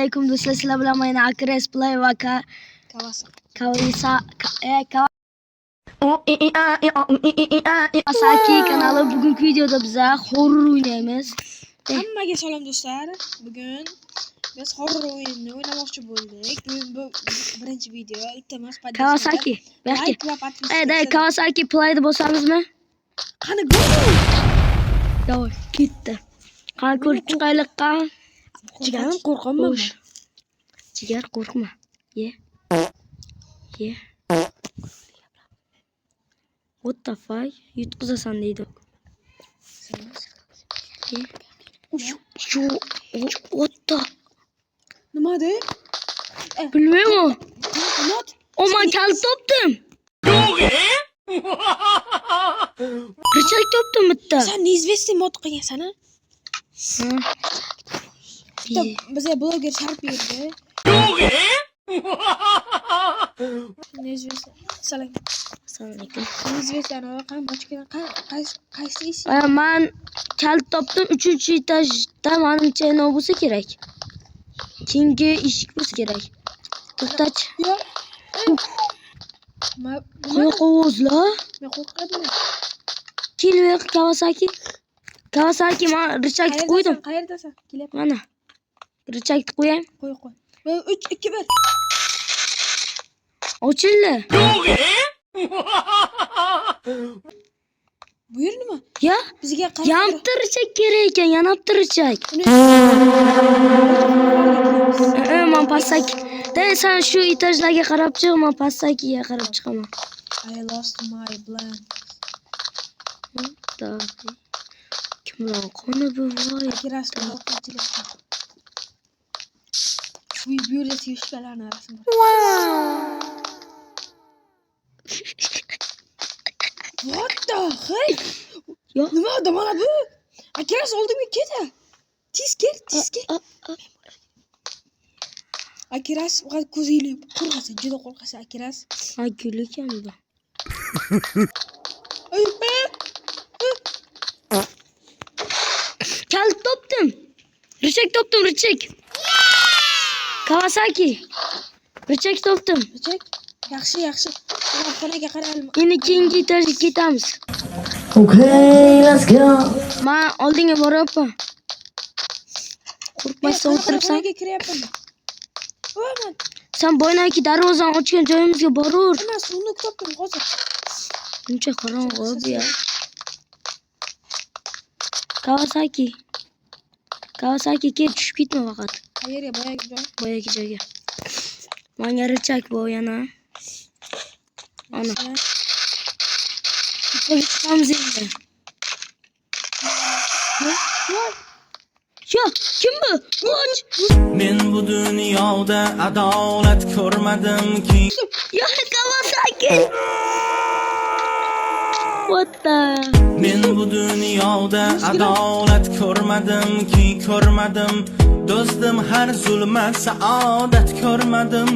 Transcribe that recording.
alaykum do'stlar, sizlar bilan men Akres Play va Kawasaki kanali. Bugungi videoda biz horror o'ynaymiz. Hammaga salom do'stlar. Bugun biz horror o'yinini o'ynamoqchi bo'ldik. Bu birinchi video, iltimos Kawasaki. Kawasaki Play'da bosamizmi? Qani go! Davay, ketdi. Qani ko'rib chiqaylik qan. Jigarim qo'rqaman. Jigar qo'rqma. Ye. What the fuck? Yutqizasan deydi. What the? Nima de? Bilmayman. O men kalit topdim. Richak topdim bitta. Sen neizvestniy mod qilgansan-a? Bizga bloger sharp berdi. Neizvestniy. Assalomu alaykum. Neizvestniy qaysi? Men kalit topdim. 3-etajda menimcha nima bo'lsa kerak. Keyingi eshik bo'lsa kerak. To'xtach. Yo'q. Qo'yqa o'zlar. Men qo'rqadim. Kelver Kawasaki. Kawasaki men richakni qo'ydim. Qayerdasan? Kelyapman. Mana. Richakni qo'yayım. Qo'y. 3 2 1. Ochildi. Bu yer nima? Ya, bizga yanibdi richak kerak ekan, yanibdi richak. Men Kawasaki. Sen shu etajlarga qarab chiq, men Kawasakiga qarab chiqaman. I lost my plan. Kimlar qoni bu voy. Shu yo'lda sevishganlarning arasida. What the heck? Yo. Nima odamlar bu? Akras oldimga ketdi. Tez kel. Akras faqat ko'zingni qo'rqasan, juda qo'rqasan Akras. Ha, gul ekan bu. Kalit topdim. Richak topdim, richak. Kawasaki. Richak topdim. Richak? Yaxshi. Xonaga qaraylik. Endi keyingi etajga ketamiz. Okay, let's go. Men oldinga boryapman. Qo'rqmasdan o'tiribsan. Xonaga kiryapman. Vo'man. Sen boynaki darvozani ochgan joyimizga boraver. Men suvni topdim hozir. Buncha qorong'i bu ya. Kawasaki kel, tushib ketma faqat. Qayerga boyagi joy? Boyagi joyga. Menga richak bu yana. Ana. Chiqamiz endi. Yo, kim bu? Qoch. Men bu dunyoda adolat ko'rmadim-ki. Yo, Kawasaki. What the? Men bu dunyoda adolat ko'rmadim. Do'stim har zulmat saodat ko'rmadim.